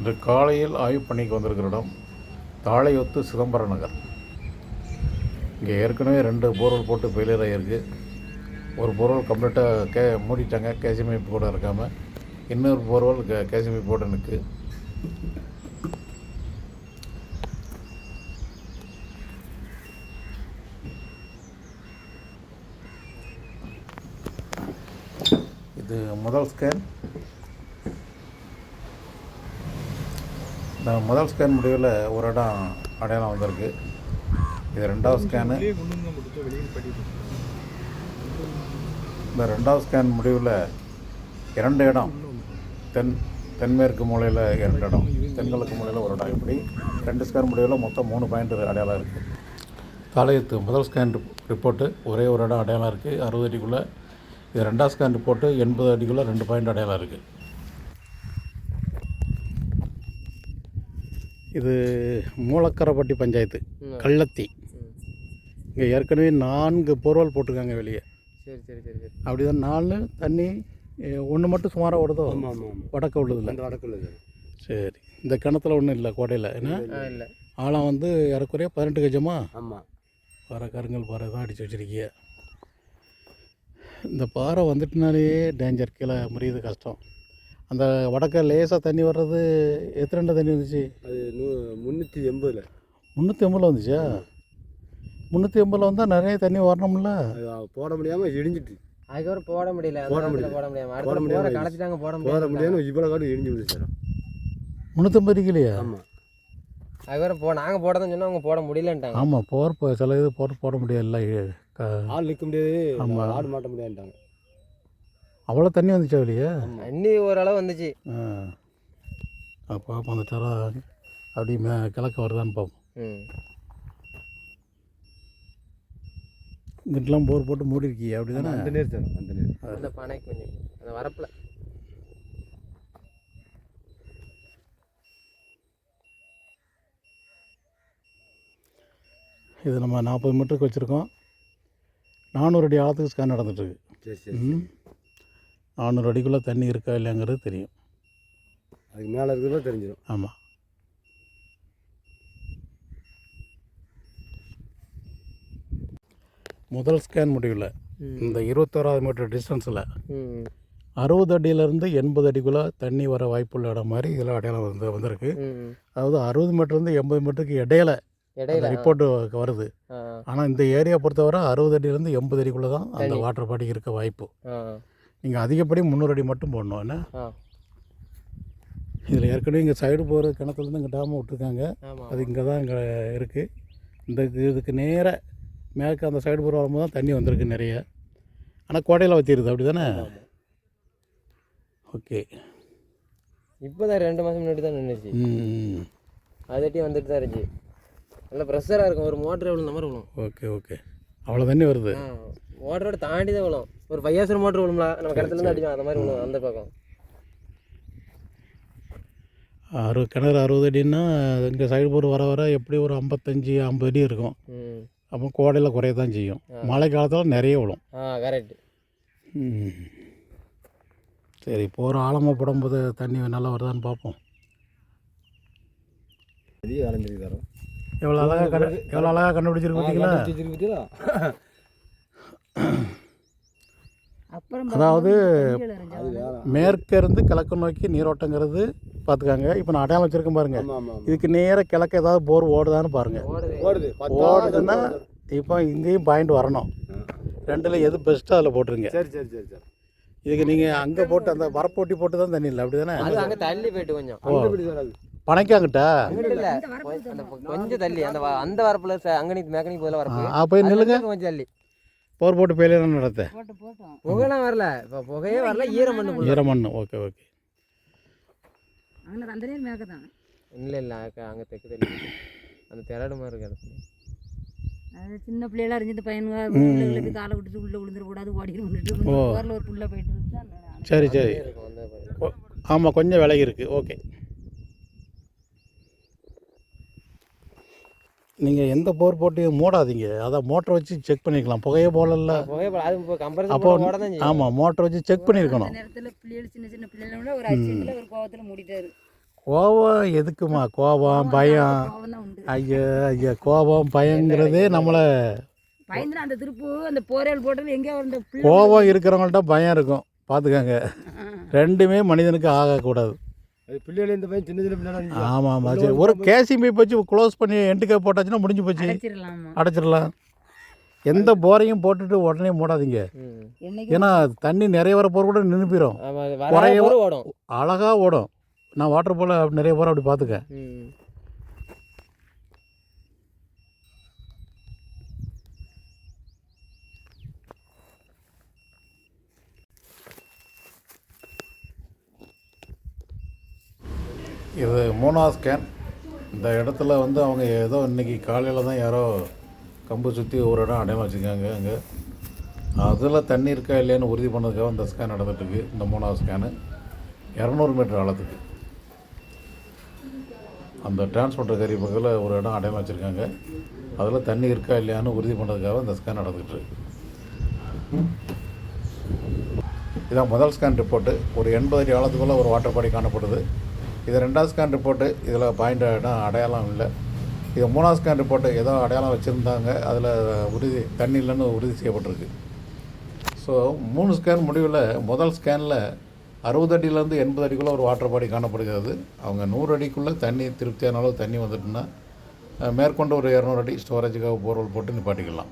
இன்று காலையில் ஆய்வு பணிக்கு வந்திருக்கிற இடம் தாழையொத்து சிதம்பர நகர். இங்கே ஏற்கனவே 2 போர்வெல் போட்டு ஃபெயிலியர் ஆகியிருக்கு. ஒரு போர்வெல் கம்ப்ளீட்டாக மூடிட்டாங்க, கேசிமீப்பு கூட இருக்காமல். இன்னொரு போர்வெல் கேசிமீப்பு போட்டு நிற்கு. இது முதல் ஸ்கேன். இந்த முதல் ஸ்கேன் முடிவில் ஒரு இடம் அடையாளம் வந்திருக்கு. இது 2வது ஸ்கேனு. இந்த 2வது ஸ்கேன் முடிவில் 2 இடம் தென்மேற்கு மூலையில் 2 இடம், தென்கிழக்கு மூலையில் ஒரு இடம், இப்படி 2 ஸ்கேன் முடிவில் மொத்தம் 3 பாயிண்ட் அடையாளம் இருக்குது. தாழையத்து முதல் ஸ்கேன் ரிப்போர்ட்டு ஒரே ஒரு இடம் அடையாளம் இருக்குது 60 அடிக்குள்ளே. இது 2வது ஸ்கேன் ரிப்போர்ட்டு 80 அடிக்குள்ளே 2 பாயிண்ட் அடையாளம் இருக்குது. இது மூலக்கரைப்பட்டி பஞ்சாயத்து கள்ளத்தி. இங்கே ஏற்கனவே 4 போர்வெல் போட்டிருக்காங்க வெளியே. சரி சரி சரி சரி. அப்படி தான் 4 தண்ணி, ஒன்று மட்டும் சுமாராக ஓடுதோ? வடக்க உள்ளதில்ல. வடக்கு உள்ளது. சரி. இந்த கிணத்துல ஒன்றும் இல்லை கோடையில். ஏன்னா இல்லை, ஆழம் வந்து ஏறக்குறைய 18 கஜமா. ஆமாம். பாறை, கருங்கல் பாறை தான் அடித்து வச்சுருக்கீங்க. இந்த பாறை வந்துட்டுனாலே டேஞ்சர், கீழே முறியது கஷ்டம். அந்த வடக்க லேசாக தண்ணி வர்றது எத்தனை தண்ணி வந்துச்சு? அது 380. 380 வந்துச்சா? 380 வந்தால் நிறைய தண்ணி வரணும்ல. போட முடியாமல் இடிஞ்சிட்டு. அதுக்கப்புறம் போட முடியல, போட முடியாமல் கலச்சிட்டாங்க. போட முடியாமல் இவ்வளோ காடு இடிஞ்சு விடுது சார். 350 அடிக்கலையா? ஆமாம். அதுக்கப்புறம் நாங்கள் போடதான் சொன்னால் அவங்க போட முடியலன்ட்டாங்க. ஆமாம், சில இது போட முடியல, ஆள் நிற்க முடியாது. ஆமாம், ஆடு மாட்ட முடியாதுட்டாங்க. அவ்வளோ தண்ணி வந்துச்சா வெளியே? தண்ணி ஓரளவு வந்துச்சு. பார்ப்போம் அந்த தர அப்படி கிழக்க வருதான்னு பார்ப்போம். இங்கிட்டலாம் போர் போட்டு மூடி இருக்கீங்க அப்படி தானே? அந்த நேர் சார், அந்த நேர் அந்த பனைக்கு கொஞ்சம் அந்த வரப்பில். இது நம்ம 40 மீட்டருக்கு வச்சுருக்கோம். 400 அடி ஆழத்துக்கு ஸ்கேன் நடந்துட்டுருக்கு. சரி சரி. 400 அடிக்குள்ளே தண்ணி இருக்கா இல்லைங்கிறது தெரியும். அதுக்கு மேலே இருக்கிறதோ தெரிஞ்சிடும். ஆமாம். முதல் ஸ்கேன் முடிவில் இந்த 21வது மீட்டர் டிஸ்டன்ஸில் 60 அடியிலேருந்து 80 அடிக்குள்ளே தண்ணி வர வாய்ப்புள்ள இடம் மாதிரி இதில் அடையாளம் வந்திருக்கு. அதாவது 60 மீட்டர்லேருந்து 80 மீட்டருக்கு இடையில ரிப்போர்ட்டு வருது. ஆனால் இந்த ஏரியா பொறுத்தவரை 60 அடியிலேருந்து 80 அடிக்குள்ளே தான் அந்த வாட்டர் பாடி இருக்க வாய்ப்பு. நீங்கள் அதிகப்படி 300 அடி மட்டும் போடணும். என்ன இதில் ஏற்கனவே இங்கே சைடு போகிற கிணத்துலேருந்து இங்கே டேமை விட்டுருக்காங்க. அது இங்கே தான் இங்கே இருக்குது. இதுக்கு நேராக மேற்கு அந்த சைடு போகிற வரும்போது தான் தண்ணி வந்திருக்கு நிறைய. ஆனால் கோடையில் வச்சிருது அப்படி தானே? ஓகே. இப்போ தான் 2 மாதம் முன்னாடி தான் நின்றுச்சு. அதட்டி வந்துட்டு தான் இருந்துச்சு. நல்ல ப்ரெஷராக இருக்கும். ஒரு மோட்டர் விழுந்த மாதிரி விழும். Okay okay. அவ்வளோ தண்ணி வருது. மோட்டரோட தாண்டி தான் விழும். ஒரு 5 மோட்டர் விழும்ல, நம்ம கிணத்துலேருந்து அடிச்சோம் அந்த மாதிரி விழும். அந்த பக்கம் கிணறு 60 அடின்னா இங்கே சைடு போர் வர வர எப்படி ஒரு 55-50 அடி இருக்கும். அப்போ கோடையில் குறைய தான் செய்யும். மழை காலத்தில் நிறைய விழும். கரெக்டு. சரி, போகிற ஆழமாக போடும்போது தண்ணி நல்லா வருதான்னு பார்ப்போம். எவ்வளோ அழகாக கண்டுபிடிச்சிருக்கு பார்த்தீங்களா? அதாவது மேற்கிருந்து கிழக்கு நோக்கி நீரோட்டங்கிறது பார்த்துக்காங்க. இப்போ நான் அடையாளம் வச்சுருக்கேன் பாருங்கள். இதுக்கு நேராக கிழக்கு ஏதாவது போர் ஓடுதான்னு பாருங்கள். ஓடுதுன்னா இப்போ இங்கேயும் பாயிண்ட் வரணும். 2ல் எது பெஸ்ட்டோ அதில் போட்டுருங்க. சரி சரி சரி சார். இதுக்கு நீங்கள் அங்கே போட்டு அந்த வரப்போட்டி போட்டு தான் தண்ணி இல்லை அப்படி தானே? அது அங்கே தள்ளி போயிட்டு கொஞ்சம் பனைக்காங்கிட்ட இல்லை, கொஞ்சம் தள்ளி அந்த வரப்பில் அங்கே மெக்கானிக் போதில் வரப்பு. போய் நில்லுங்க. கொஞ்சம் தள்ளி போர் போட்டு ஃபெயிலியர் நடத்த புகைலாம் வரல. இப்போ புகையே வரல, ஈரமண். Okay okay. இல்லை இல்லை, அங்கே தெற்கு தள்ளி அந்த திரடு மாதிரி இருக்க இடத்துல அது சின்ன பிள்ளைலாம் அறிஞ்சிட்டு பையனுக்கு காலை விட்டுட்டு உள்ளே விழுந்துடக்கூடாது, ஓடிட்டு ஒரு புள்ள போயிட்டு. சரி சரி. ஆமாம், கொஞ்சம் விலகி இருக்குது. ஓகே. நீங்கள் எந்த போர் போட்டு மூடாதீங்க. அதான் மோட்டரை வச்சு செக் பண்ணிக்கலாம். புகையே போடல. அப்போ ஆமாம், மோட்டரை வச்சு செக் பண்ணியிருக்கணும். நேரத்தில் பிள்ளைகள் சின்ன சின்ன பிள்ளைகளோட ஒரு அச்சில் ஒரு கோவத்தில் மூடிட்டாரு. கோபம் எதுக்குமா? கோபம் பயம், கோவம் தான் உண்டு. ஐயா ஐயா, கோபம் பயங்கிறதே நம்மளை, பயந்துனா அந்த திருப்பு அந்த போரையல் போட்டது எங்கே அந்த பிள்ளை கோபம் இருக்கிறவங்கள்ட்ட பயம் இருக்கும், பார்த்துக்கங்க. ரெண்டுமே மனிதனுக்கு ஆகக்கூடாது. அது பிள்ளைகள் இந்த பையன் சின்ன சின்ன பிள்ளைங்க. ஆமாம் ஆமாம். சரி, ஒரு கேசிங் பைப் வச்சு க்ளோஸ் பண்ணி எண்டுக்கே போட்டாச்சுன்னா முடிஞ்சு போச்சு, அடைச்சிடலாமா? அடைச்சிடலாம். எந்த போரையும் போட்டுட்டு உடனே மூடாதீங்க. என்னைக்கு ஏன்னா தண்ணி நிறைய வர போகிற கூட நின்று போயிடும், ஆமாம் குறைய வர ஓடும். அழகாக ஓடும். நான் வாட்டர் போல் நிறைய போகிற அப்படி பார்த்துக்க. ம் இது 3வது ஸ்கேன். இந்த இடத்துல வந்து அவங்க ஏதோ இன்றைக்கி காலையில் தான் யாரோ கம்பு சுற்றி ஒரு இடம் அடையாளம் வச்சுருக்காங்க. அங்கே அதில் தண்ணி இருக்கா இல்லையான்னு உறுதி பண்ணதுக்காக இந்த ஸ்கேன் நடந்துகிட்ருக்கு. இந்த 3வது ஸ்கேனு 200 மீட்டர் ஆழத்துக்கு அந்த டிரான்ஸ்போர்ட்டர் கறி பக்கத்தில் ஒரு இடம் அடையாளம் வச்சுருக்காங்க. அதில் தண்ணி இருக்கா இல்லையான்னு உறுதி பண்ணுறதுக்காக இந்த ஸ்கேன் நடந்துகிட்ருக்கு. இதான் முதல் ஸ்கேன் ரிப்போர்ட்டு. ஒரு 80 அடி ஆழத்துக்குள்ளே ஒரு வாட்டர் பாடி காணப்படுது. இது 2வது ஸ்கேன் ரிப்போர்ட்டு. இதில் பாயிண்ட் இடம் அடையாளம் இல்லை. இது 3வது ஸ்கேன் ரிப்போர்ட்டு. ஏதோ அடையாளம் வச்சுருந்தாங்க, அதில் உறுதி தண்ணி இல்லைன்னு உறுதி செய்யப்பட்டிருக்கு. ஸோ 3 ஸ்கேன் முடிவில் முதல் ஸ்கேனில் 60 அடியிலேருந்து 80 அடிக்குள்ளே ஒரு வாட்டர் பாடி காணப்படுகிறது. அவங்க 100 அடிக்குள்ளே தண்ணி திருப்தியான அளவு தண்ணி வந்துட்டுன்னா மேற்கொண்டு ஒரு 200 அடி ஸ்டோரேஜுக்காக போர்வெல் போட்டு நிப்பாட்டிக்கலாம்.